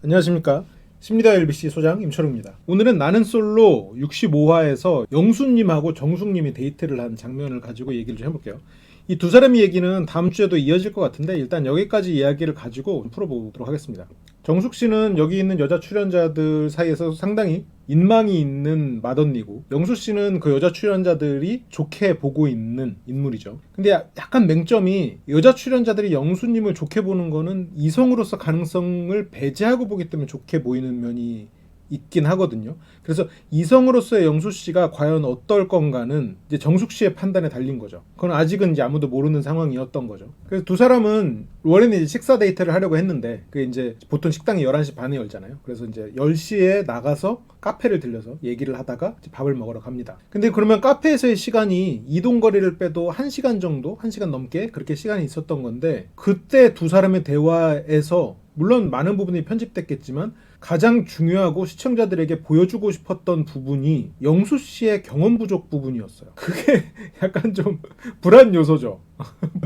안녕하십니까. 심리다 LBC 소장 임철웅입니다. 오늘은 나는 솔로 65화에서 영수님하고 정숙님이 데이트를 한 장면을 가지고 얘기를 좀 해볼게요. 이 두 사람의 얘기는 다음 주에도 이어질 것 같은데 일단 여기까지 이야기를 가지고 풀어보도록 하겠습니다. 정숙 씨는 여기 있는 여자 출연자들 사이에서 상당히 인망이 있는 맏언니고, 영수 씨는 그 여자 출연자들이 좋게 보고 있는 인물이죠. 근데 약간 맹점이, 여자 출연자들이 영수님을 좋게 보는 거는 이성으로서 가능성을 배제하고 보기 때문에 좋게 보이는 면이 있긴 하거든요. 그래서 이성으로서의 영수 씨가 과연 어떨 건가는 이제 정숙 씨의 판단에 달린 거죠. 그건 아직은 이제 아무도 모르는 상황이었던 거죠. 그래서 두 사람은 원래는 이제 식사 데이트를 하려고 했는데, 그 이제 보통 식당이 11시 반에 열잖아요. 그래서 이제 10시에 나가서 카페를 들려서 얘기를 하다가 이제 밥을 먹으러 갑니다. 근데 그러면 카페에서의 시간이 이동 거리를 빼도 1시간 정도, 1시간 넘게 그렇게 시간이 있었던 건데, 그때 두 사람의 대화에서 물론 많은 부분이 편집됐겠지만 가장 중요하고 시청자들에게 보여주고 싶었던 부분이 영수 씨의 경험 부족 부분이었어요. 그게 약간 좀 불안 요소죠.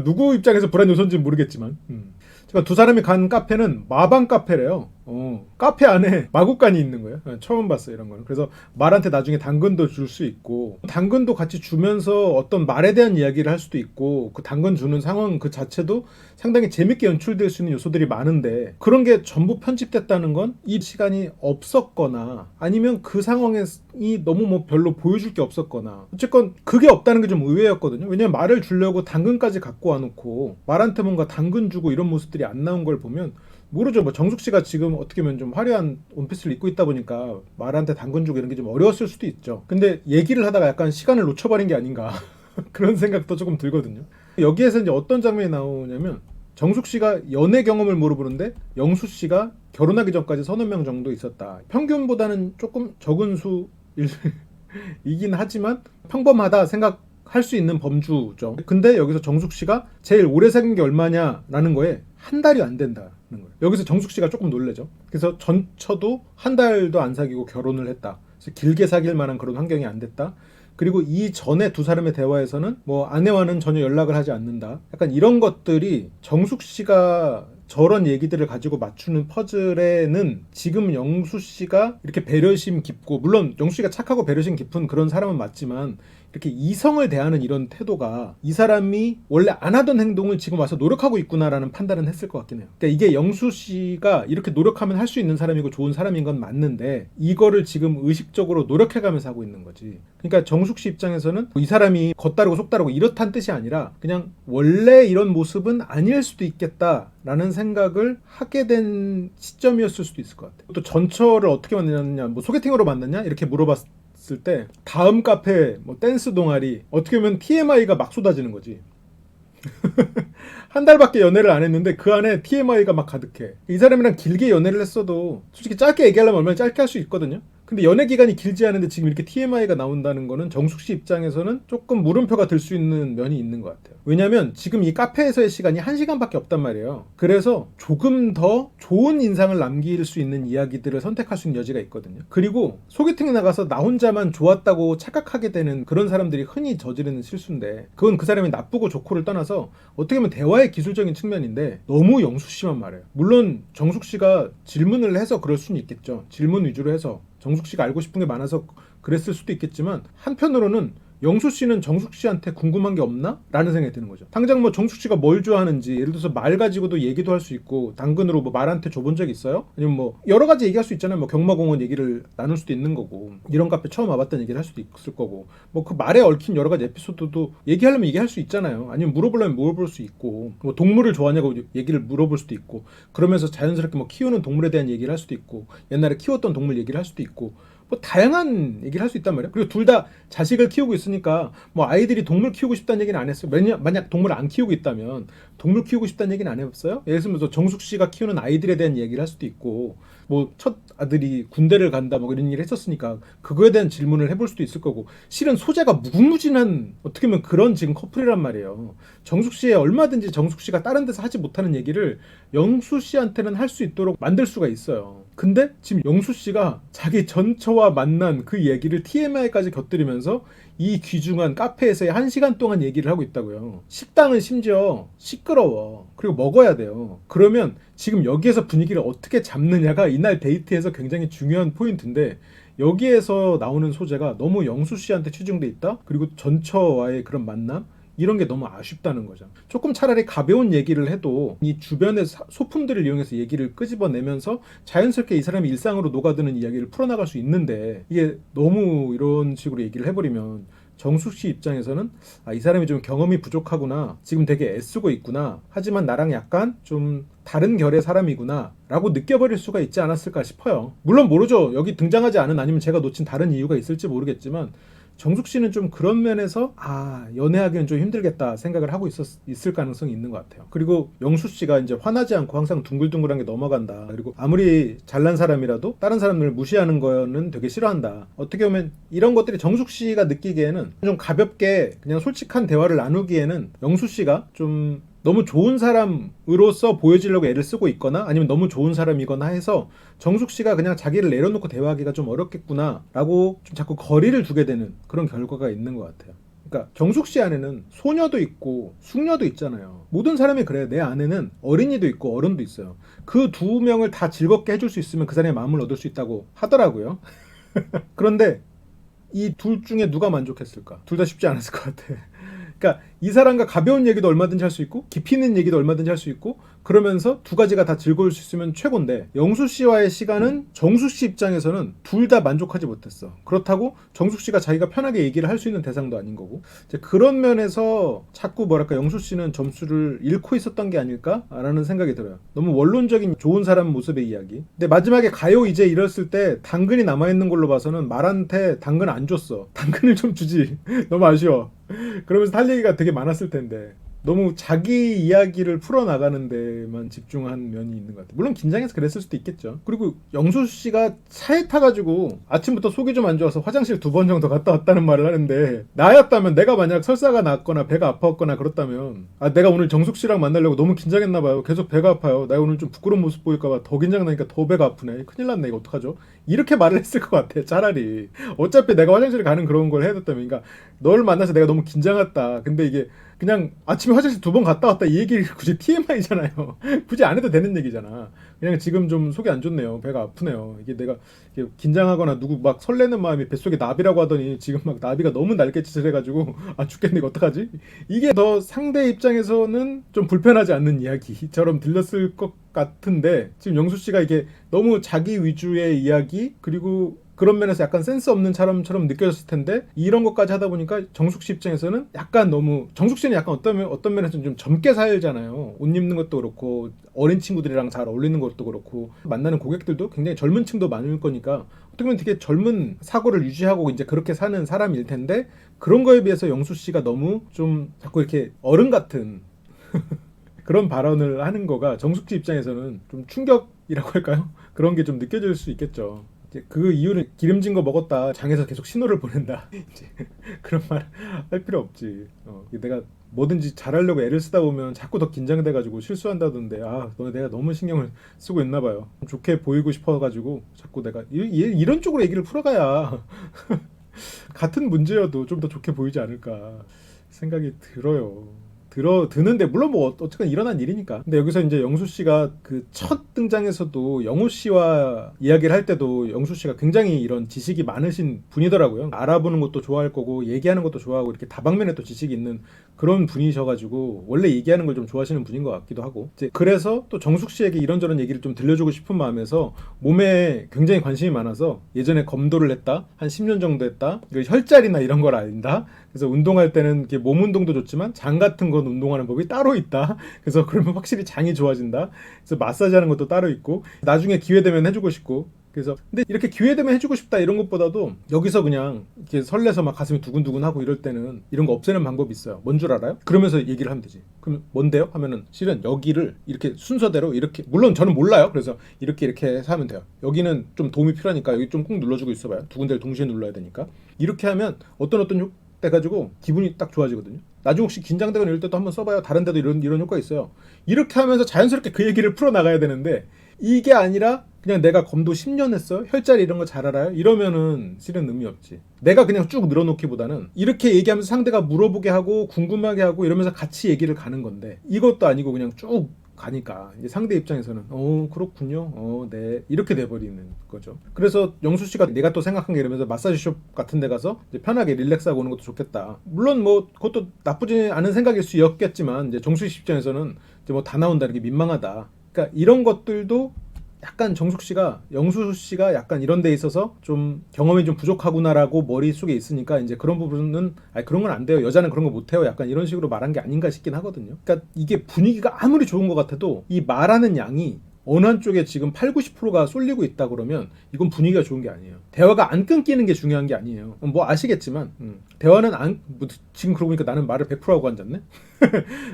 누구 입장에서 불안 요소인지는 모르겠지만 제가 두 사람이 간 카페는 마방 카페래요. 카페 안에 마구간이 있는 거예요. 처음 봤어요, 이런 거는. 그래서 말한테 나중에 당근도 줄 수 있고, 당근도 같이 주면서 어떤 말에 대한 이야기를 할 수도 있고, 그 당근 주는 상황 그 자체도 상당히 재밌게 연출될 수 있는 요소들이 많은데, 그런 게 전부 편집됐다는 건 이 시간이 없었거나 아니면 그 상황이 너무 뭐 별로 보여줄 게 없었거나, 어쨌건 그게 없다는 게 좀 의외였거든요. 왜냐면 말을 주려고 당근까지 갖고 와놓고 말한테 뭔가 당근 주고 이런 모습들이 안 나온 걸 보면 모르죠. 뭐 정숙 씨가 지금 어떻게 보면 좀 화려한 원피스를 입고 있다 보니까 말한테 당근 주고 이런 게 좀 어려웠을 수도 있죠. 근데 얘기를 하다가 약간 시간을 놓쳐버린 게 아닌가 그런 생각도 조금 들거든요. 여기에서 이제 어떤 장면이 나오냐면, 정숙 씨가 연애 경험을 물어보는데 영수 씨가 결혼하기 전까지 서너 명 정도 있었다. 평균보다는 조금 적은 수이긴 하지만 평범하다 생각할 수 있는 범주죠. 근데 여기서 정숙 씨가 제일 오래 사귄 게 얼마냐라는 거에 한 달이 안 된다는 거예요. 여기서 정숙 씨가 조금 놀래죠. 그래서 전처도 한 달도 안 사귀고 결혼을 했다. 그래서 길게 사귈 만한 그런 환경이 안 됐다. 그리고 이 전에 두 사람의 대화에서는 뭐 아내와는 전혀 연락을 하지 않는다. 약간 이런 것들이 정숙 씨가 저런 얘기들을 가지고 맞추는 퍼즐에는 지금 영수 씨가 이렇게 배려심 깊고, 물론 영수 씨가 착하고 배려심 깊은 그런 사람은 맞지만, 이렇게 이성을 대하는 이런 태도가 이 사람이 원래 안 하던 행동을 지금 와서 노력하고 있구나라는 판단은 했을 것 같긴 해요. 그러니까 이게 영수 씨가 이렇게 노력하면 할 수 있는 사람이고 좋은 사람인 건 맞는데, 이거를 지금 의식적으로 노력해가면서 하고 있는 거지. 그러니까 정숙 씨 입장에서는 이 사람이 겉다르고 속다르고 이렇다는 뜻이 아니라 그냥 원래 이런 모습은 아닐 수도 있겠다라는 생각을 하게 된 시점이었을 수도 있을 것 같아요. 또 전처를 어떻게 만났냐, 뭐 소개팅으로 만났냐 이렇게 물어봤을 때 다음 카페 뭐 댄스 동아리, 어떻게 보면 TMI가 막 쏟아지는 거지. 한 달밖에 연애를 안 했는데 그 안에 TMI가 막 가득해. 이 사람이랑 길게 연애를 했어도 솔직히 짧게 얘기하려면 얼마나 짧게 할 수 있거든요. 근데 연애 기간이 길지 않은데 지금 이렇게 TMI가 나온다는 거는 정숙 씨 입장에서는 조금 물음표가 들 수 있는 면이 있는 것 같아요. 왜냐면 지금 이 카페에서의 시간이 1시간밖에 없단 말이에요. 그래서 조금 더 좋은 인상을 남길 수 있는 이야기들을 선택할 수 있는 여지가 있거든요. 그리고 소개팅에 나가서 나 혼자만 좋았다고 착각하게 되는 그런 사람들이 흔히 저지르는 실수인데, 그건 그 사람이 나쁘고 좋고를 떠나서 어떻게 보면 대화의 기술적인 측면인데 너무 영수 씨만 말해요. 물론 정숙 씨가 질문을 해서 그럴 수는 있겠죠. 질문 위주로 해서 정숙 씨가 알고 싶은 게 많아서 그랬을 수도 있겠지만, 한편으로는 영수 씨는 정숙 씨한테 궁금한 게 없나? 라는 생각이 드는 거죠. 당장 뭐 정숙 씨가 뭘 좋아하는지, 예를 들어서 말 가지고도 얘기도 할 수 있고, 당근으로 뭐 말한테 줘본 적 있어요? 아니면 뭐 여러 가지 얘기할 수 있잖아요. 뭐 경마공원 얘기를 나눌 수도 있는 거고, 이런 카페 처음 와봤다는 얘기를 할 수도 있을 거고, 뭐 그 말에 얽힌 여러 가지 에피소드도 얘기하려면 얘기할 수 있잖아요. 아니면 물어보려면 물어볼 수 있고, 뭐 동물을 좋아하냐고 얘기를 물어볼 수도 있고, 그러면서 자연스럽게 뭐 키우는 동물에 대한 얘기를 할 수도 있고, 옛날에 키웠던 동물 얘기를 할 수도 있고, 뭐 다양한 얘기를 할 수 있단 말이에요. 그리고 둘 다 자식을 키우고 있으니까 뭐 아이들이 동물 키우고 싶다는 얘기는 안 했어요. 만약 동물을 안 키우고 있다면 동물 키우고 싶다는 얘기는 안 해봤어요. 예를 들면 정숙 씨가 키우는 아이들에 대한 얘기를 할 수도 있고, 뭐 첫 아들이 군대를 간다 뭐 이런 일을 했었으니까 그거에 대한 질문을 해볼 수도 있을 거고, 실은 소재가 무궁무진한 어떻게 보면 그런 지금 커플이란 말이에요. 정숙 씨에 얼마든지 정숙 씨가 다른 데서 하지 못하는 얘기를 영수 씨한테는 할 수 있도록 만들 수가 있어요. 근데 지금 영수 씨가 자기 전처와 만난 그 얘기를 TMI까지 곁들이면서 이 귀중한 카페에서의 1시간 동안 얘기를 하고 있다고요. 식당은 심지어 시끄러워. 그리고 먹어야 돼요. 그러면 지금 여기에서 분위기를 어떻게 잡느냐가 이날 데이트에서 굉장히 중요한 포인트인데, 여기에서 나오는 소재가 너무 영수 씨한테 치중돼 있다. 그리고 전처와의 그런 만남, 이런 게 너무 아쉽다는 거죠. 조금 차라리 가벼운 얘기를 해도 이 주변의 소품들을 이용해서 얘기를 끄집어내면서 자연스럽게 이 사람이 일상으로 녹아드는 이야기를 풀어나갈 수 있는데, 이게 너무 이런 식으로 얘기를 해버리면 정숙 씨 입장에서는 이 사람이 좀 경험이 부족하구나, 지금 되게 애쓰고 있구나, 하지만 나랑 약간 좀 다른 결의 사람이구나 라고 느껴버릴 수가 있지 않았을까 싶어요. 물론 모르죠. 여기 등장하지 않은, 아니면 제가 놓친 다른 이유가 있을지 모르겠지만, 정숙 씨는 좀 그런 면에서 연애하기는 좀 힘들겠다 생각을 하고 있을 가능성이 있는 것 같아요. 그리고 영수 씨가 이제 화나지 않고 항상 둥글둥글한 게 넘어간다. 그리고 아무리 잘난 사람이라도 다른 사람을 무시하는 거는 되게 싫어한다. 어떻게 보면 이런 것들이 정숙 씨가 느끼기에는 좀 가볍게 그냥 솔직한 대화를 나누기에는 영수 씨가 좀 너무 좋은 사람으로서 보여지려고 애를 쓰고 있거나, 아니면 너무 좋은 사람이거나 해서 정숙 씨가 그냥 자기를 내려놓고 대화하기가 좀 어렵겠구나 라고 좀 자꾸 거리를 두게 되는 그런 결과가 있는 것 같아요. 그러니까 정숙 씨 안에는 소녀도 있고 숙녀도 있잖아요. 모든 사람이 그래요. 내 안에는 어린이도 있고 어른도 있어요. 그 두 명을 다 즐겁게 해줄 수 있으면 그 사람의 마음을 얻을 수 있다고 하더라고요. 그런데 이 둘 중에 누가 만족했을까? 둘 다 쉽지 않았을 것 같아. 그러니까 이 사람과 가벼운 얘기도 얼마든지 할 수 있고 깊이 있는 얘기도 얼마든지 할 수 있고, 그러면서 두 가지가 다 즐거울 수 있으면 최고인데, 영수 씨와의 시간은 정숙 씨 입장에서는 둘 다 만족하지 못했어. 그렇다고 정숙 씨가 자기가 편하게 얘기를 할 수 있는 대상도 아닌 거고, 이제 그런 면에서 자꾸 뭐랄까 영수 씨는 점수를 잃고 있었던 게 아닐까라는 생각이 들어요. 너무 원론적인 좋은 사람 모습의 이야기. 근데 마지막에 가요 이제 이랬을 때 당근이 남아있는 걸로 봐서는 말한테 당근 안 줬어. 당근을 좀 주지. 너무 아쉬워. 그러면서 할 얘기가 되게 많았을 텐데 너무 자기 이야기를 풀어나가는 데만 집중한 면이 있는 것 같아요. 물론 긴장해서 그랬을 수도 있겠죠. 그리고 영수 씨가 차에 타가지고 아침부터 속이 좀 안 좋아서 화장실 2번 정도 갔다 왔다는 말을 하는데, 나였다면, 내가 만약 설사가 났거나 배가 아팠거나 그렇다면, 내가 오늘 정숙 씨랑 만나려고 너무 긴장했나 봐요. 계속 배가 아파요. 나 오늘 좀 부끄러운 모습 보일까봐 더 긴장나니까 더 배가 아프네. 큰일 났네. 이거 어떡하죠? 이렇게 말을 했을 것 같아. 차라리 어차피 내가 화장실 가는 그런 걸 해야 됐다면, 그러니까 널 만나서 내가 너무 긴장했다. 근데 이게 그냥 아침에 화장실 2번 갔다 왔다, 이 얘기 굳이 TMI잖아요. 굳이 안 해도 되는 얘기잖아. 그냥 지금 좀 속이 안 좋네요. 배가 아프네요. 이게 내가 긴장하거나 누구 막 설레는 마음이 뱃속에 나비라고 하더니 지금 막 나비가 너무 날갯짓을 해가지고 죽겠네. 이거 어떡하지? 이게 더 상대 입장에서는 좀 불편하지 않는 이야기처럼 들렸을 것 같은데, 지금 영수 씨가 이게 너무 자기 위주의 이야기, 그리고 그런 면에서 약간 센스 없는 사람처럼 느껴졌을 텐데, 이런 것까지 하다 보니까 정숙 씨 입장에서는 약간 너무, 정숙 씨는 약간 어떤 면에서는 좀 젊게 살잖아요. 옷 입는 것도 그렇고 어린 친구들이랑 잘 어울리는 것도 그렇고, 만나는 고객들도 굉장히 젊은 층도 많을 거니까 어떻게 보면 되게 젊은 사고를 유지하고 이제 그렇게 사는 사람일 텐데, 그런 거에 비해서 영수 씨가 너무 좀 자꾸 이렇게 어른 같은 그런 발언을 하는 거가 정숙 씨 입장에서는 좀 충격이라고 할까요? 그런 게 좀 느껴질 수 있겠죠. 그 이유는 기름진 거 먹었다, 장에서 계속 신호를 보낸다. 이제 그런 말 할 필요 없지. 내가 뭐든지 잘하려고 애를 쓰다 보면 자꾸 더 긴장돼가지고 실수한다던데, 너 내가 너무 신경을 쓰고 있나 봐요. 좋게 보이고 싶어가지고 자꾸 내가 이런 쪽으로 얘기를 풀어가야 같은 문제여도 좀 더 좋게 보이지 않을까 생각이 들어요. 드는데, 물론 뭐 어쨌든 일어난 일이니까. 근데 여기서 이제 영수 씨가 그 첫 등장에서도 영우 씨와 이야기를 할 때도 영수 씨가 굉장히 이런 지식이 많으신 분이더라고요. 알아보는 것도 좋아할 거고 얘기하는 것도 좋아하고 이렇게 다방면에 또 지식이 있는 그런 분이셔가지고 원래 얘기하는 걸 좀 좋아하시는 분인 것 같기도 하고, 이제 그래서 또 정숙 씨에게 이런저런 얘기를 좀 들려주고 싶은 마음에서 몸에 굉장히 관심이 많아서 예전에 검도를 했다, 한 10년 정도 했다, 혈자리나 이런 걸 안다. 그래서 운동할 때는 이렇게 몸 운동도 좋지만 장 같은 건 운동하는 법이 따로 있다. 그래서 그러면 확실히 장이 좋아진다. 그래서 마사지 하는 것도 따로 있고, 나중에 기회 되면 해주고 싶고. 그래서 근데 이렇게 기회 되면 해주고 싶다 이런 것보다도 여기서 그냥 이렇게 설레서 막 가슴이 두근두근 하고 이럴 때는 이런 거 없애는 방법이 있어요. 뭔 줄 알아요? 그러면서 얘기를 하면 되지. 그럼 뭔데요? 하면은 실은 여기를 이렇게 순서대로 이렇게, 물론 저는 몰라요. 그래서 이렇게 해서 하면 돼요. 여기는 좀 도움이 필요하니까 여기 좀 꾹 눌러주고 있어봐요. 두 군데를 동시에 눌러야 되니까. 이렇게 하면 어떤 돼가지고 기분이 딱 좋아지거든요. 나중에 혹시 긴장되거나 이럴 때도 한번 써봐요. 다른 데도 이런 효과가 있어요. 이렇게 하면서 자연스럽게 그 얘기를 풀어나가야 되는데, 이게 아니라 그냥 내가 검도 10년 했어요? 혈자리 이런 거 잘 알아요? 이러면은 실은 의미 없지. 내가 그냥 쭉 늘어놓기보다는 이렇게 얘기하면서 상대가 물어보게 하고 궁금하게 하고 이러면서 같이 얘기를 가는 건데 이것도 아니고 그냥 쭉 가니까 이제 상대 입장에서는 그렇군요. 네. 이렇게 돼버리는 거죠. 그래서 영수 씨가 내가 또 생각한 게 이러면서 마사지숍 같은 데 가서 이제 편하게 릴렉스하고 오는 것도 좋겠다. 물론 뭐 그것도 나쁘지 않은 생각일 수였겠지만 이제 정수 씨 입장에서는 이제 뭐 다 나온다는 게 민망하다. 그러니까 이런 것들도 약간 정숙 씨가 영수 씨가 약간 이런 데 있어서 좀 경험이 좀 부족하구나라고 머릿속에 있으니까 이제 그런 부분은 아니 그런 건 안 돼요. 여자는 그런 거 못 해요. 약간 이런 식으로 말한 게 아닌가 싶긴 하거든요. 그러니까 이게 분위기가 아무리 좋은 것 같아도 이 말하는 양이 어느 한쪽에 지금 8, 90%가 쏠리고 있다 그러면 이건 분위기가 좋은 게 아니에요. 대화가 안 끊기는 게 중요한 게 아니에요. 뭐 아시겠지만 대화는 지금 그러고 보니까 나는 말을 100% 하고 앉았네.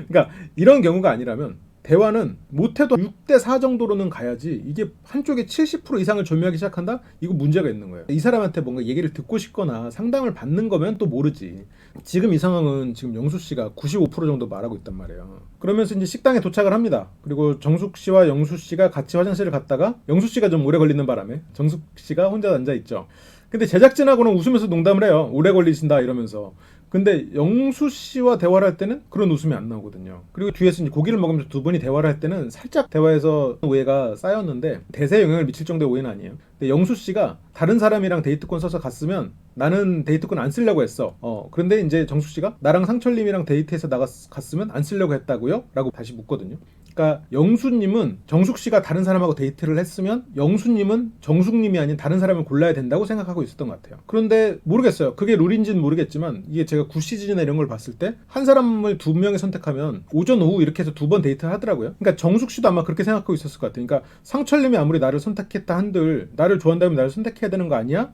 그러니까 이런 경우가 아니라면 대화는 못해도 6대 4 정도로는 가야지 이게 한쪽에 70% 이상을 조명하기 시작한다? 이거 문제가 있는 거예요. 이 사람한테 뭔가 얘기를 듣고 싶거나 상담을 받는 거면 또 모르지. 지금 이 상황은 지금 영수 씨가 95% 정도 말하고 있단 말이에요. 그러면서 이제 식당에 도착을 합니다. 그리고 정숙 씨와 영수 씨가 같이 화장실을 갔다가 영수 씨가 좀 오래 걸리는 바람에 정숙 씨가 혼자 앉아 있죠. 근데 제작진하고는 웃으면서 농담을 해요. 오래 걸리신다 이러면서. 근데 영수 씨와 대화를 할 때는 그런 웃음이 안 나오거든요. 그리고 뒤에서 이제 고기를 먹으면서 두 분이 대화를 할 때는 살짝 대화에서 오해가 쌓였는데 대세에 영향을 미칠 정도의 오해는 아니에요. 근데 영수 씨가 다른 사람이랑 데이트권 써서 갔으면 나는 데이트권 안 쓰려고 했어. 그런데 이제 정숙 씨가 나랑 상철님이랑 데이트해서 갔으면 안 쓰려고 했다고요? 라고 다시 묻거든요. 그러니까 영수님은 정숙 씨가 다른 사람하고 데이트를 했으면 영수님은 정숙님이 아닌 다른 사람을 골라야 된다고 생각하고 있었던 것 같아요. 그런데 모르겠어요. 그게 룰인지는 모르겠지만 이게 제가 9시즌이나 이런 걸 봤을 때 한 사람을 두 명이 선택하면 오전 오후 이렇게 해서 두 번 데이트를 하더라고요. 그러니까 정숙 씨도 아마 그렇게 생각하고 있었을 것 같아요. 그러니까 상철님이 아무리 나를 선택했다 한들 나를 좋아한다면 나를 선택해야 되는 거 아니야?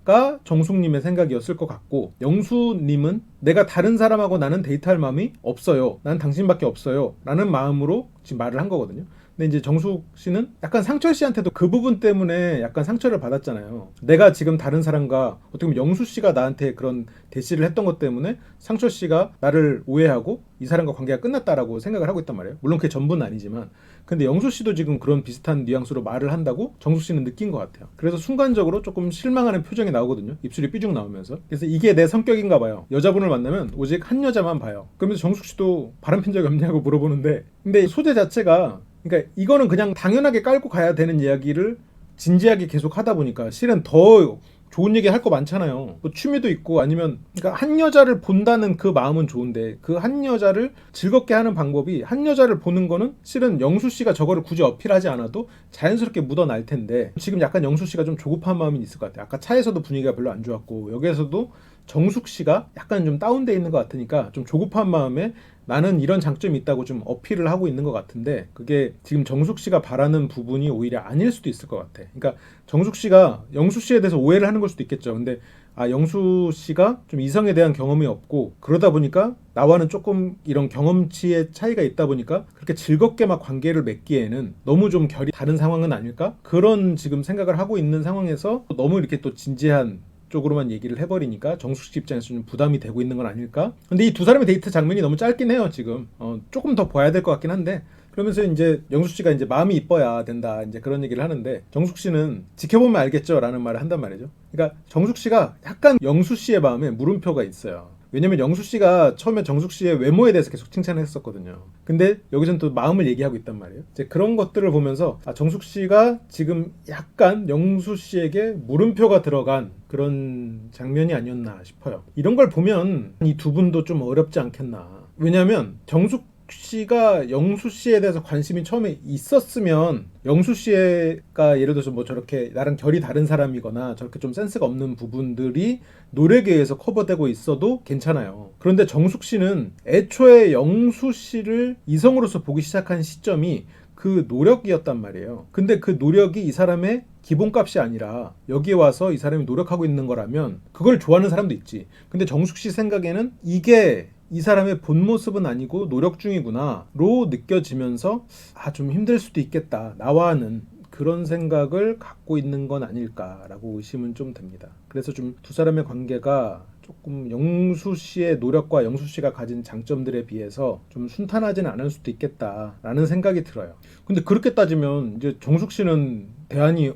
가 정숙님의 생각이었을 것 같고 영수님은 내가 다른 사람하고 나는 데이트할 마음이 없어요. 난 당신밖에 없어요. 라는 마음으로 지금 말을 한 거거든요. 근데 이제 정숙 씨는 약간 상철 씨한테도 그 부분 때문에 약간 상처를 받았잖아요. 내가 지금 다른 사람과 어떻게 보면 영수 씨가 나한테 그런 대시를 했던 것 때문에 상철 씨가 나를 오해하고 이 사람과 관계가 끝났다라고 생각을 하고 있단 말이에요. 물론 그게 전부는 아니지만 근데 영수 씨도 지금 그런 비슷한 뉘앙스로 말을 한다고 정숙 씨는 느낀 것 같아요. 그래서 순간적으로 조금 실망하는 표정이 나오거든요. 입술이 삐죽 나오면서. 그래서 이게 내 성격인가 봐요. 여자분을 만나면 오직 한 여자만 봐요. 그러면서 정숙 씨도 바람핀 적이 없냐고 물어보는데 근데 소재 자체가 그러니까 이거는 그냥 당연하게 깔고 가야 되는 이야기를 진지하게 계속 하다 보니까 실은 더 좋은 얘기 할 거 많잖아요. 뭐 취미도 있고 아니면 그러니까 한 여자를 본다는 그 마음은 좋은데 그 한 여자를 즐겁게 하는 방법이 한 여자를 보는 거는 실은 영수 씨가 저거를 굳이 어필하지 않아도 자연스럽게 묻어날 텐데 지금 약간 영수 씨가 좀 조급한 마음이 있을 것 같아요. 아까 차에서도 분위기가 별로 안 좋았고 여기에서도 정숙 씨가 약간 좀 다운돼 있는 것 같으니까 좀 조급한 마음에 나는 이런 장점이 있다고 좀 어필을 하고 있는 것 같은데 그게 지금 정숙 씨가 바라는 부분이 오히려 아닐 수도 있을 것 같아. 그러니까 정숙 씨가 영수 씨에 대해서 오해를 하는 걸 수도 있겠죠. 근데 영수 씨가 좀 이성에 대한 경험이 없고 그러다 보니까 나와는 조금 이런 경험치의 차이가 있다 보니까 그렇게 즐겁게 막 관계를 맺기에는 너무 좀 결이 다른 상황은 아닐까? 그런 지금 생각을 하고 있는 상황에서 너무 이렇게 또 진지한 쪽으로만 얘기를 해버리니까 정숙 씨 입장에서 좀 부담이 되고 있는 건 아닐까? 근데 이 두 사람의 데이트 장면이 너무 짧긴 해요 지금. 조금 더 봐야 될 것 같긴 한데 그러면서 이제 영수 씨가 이제 마음이 이뻐야 된다 이제 그런 얘기를 하는데 정숙 씨는 지켜보면 알겠죠라는 말을 한단 말이죠. 그러니까 정숙 씨가 약간 영수 씨의 마음에 물음표가 있어요. 왜냐면 영수 씨가 처음에 정숙 씨의 외모에 대해서 계속 칭찬을 했었거든요. 근데 여기서는 또 마음을 얘기하고 있단 말이에요. 이제 그런 것들을 보면서 정숙 씨가 지금 약간 영수 씨에게 물음표가 들어간 그런 장면이 아니었나 싶어요. 이런 걸 보면 이 두 분도 좀 어렵지 않겠나. 왜냐면 정숙 씨가 영수 씨에 대해서 관심이 처음에 있었으면 영수 씨가 예를 들어서 뭐 저렇게 나랑 결이 다른 사람이거나 저렇게 좀 센스가 없는 부분들이 노력에 의해서 커버되고 있어도 괜찮아요. 그런데 정숙 씨는 애초에 영수 씨를 이성으로서 보기 시작한 시점이 그 노력이었단 말이에요. 근데 그 노력이 이 사람의 기본값이 아니라 여기에 와서 이 사람이 노력하고 있는 거라면 그걸 좋아하는 사람도 있지. 근데 정숙 씨 생각에는 이게 이 사람의 본 모습은 아니고 노력 중이구나로 느껴지면서 좀 힘들 수도 있겠다. 나와는 그런 생각을 갖고 있는 건 아닐까라고 의심은 좀 됩니다. 그래서 좀 두 사람의 관계가 조금 영수 씨의 노력과 영수 씨가 가진 장점들에 비해서 좀 순탄하지는 않을 수도 있겠다라는 생각이 들어요. 근데 그렇게 따지면 이제 정숙 씨는 대안이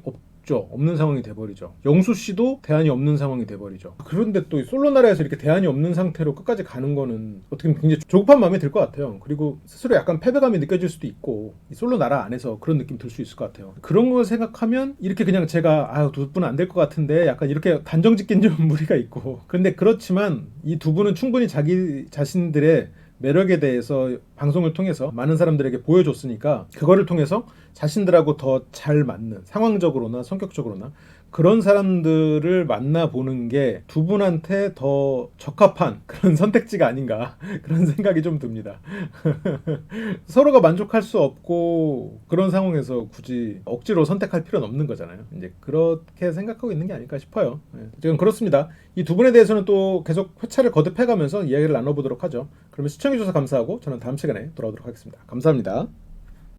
없는 상황이 돼버리죠. 영수 씨도 대안이 없는 상황이 돼버리죠. 그런데 또 솔로 나라에서 이렇게 대안이 없는 상태로 끝까지 가는 거는 어떻게 보면 굉장히 조급한 마음이 들 것 같아요. 그리고 스스로 약간 패배감이 느껴질 수도 있고 이 솔로 나라 안에서 그런 느낌 들 수 있을 것 같아요. 그런 걸 생각하면 이렇게 그냥 제가 두 분은 안 될 것 같은데 약간 이렇게 단정 짓긴 좀 무리가 있고, 근데 그렇지만 이 두 분은 충분히 자기 자신들의 매력에 대해서 방송을 통해서 많은 사람들에게 보여줬으니까 그거를 통해서 자신들하고 더 잘 맞는, 상황적으로나 성격적으로나 그런 사람들을 만나보는 게 두 분한테 더 적합한 그런 선택지가 아닌가 그런 생각이 좀 듭니다. 서로가 만족할 수 없고 그런 상황에서 굳이 억지로 선택할 필요는 없는 거잖아요. 이제 그렇게 생각하고 있는 게 아닐까 싶어요. 지금 그렇습니다. 이 두 분에 대해서는 또 계속 회차를 거듭해가면서 이야기를 나눠보도록 하죠. 그러면 시청해주셔서 감사하고 저는 다음 시간에 돌아오도록 하겠습니다. 감사합니다.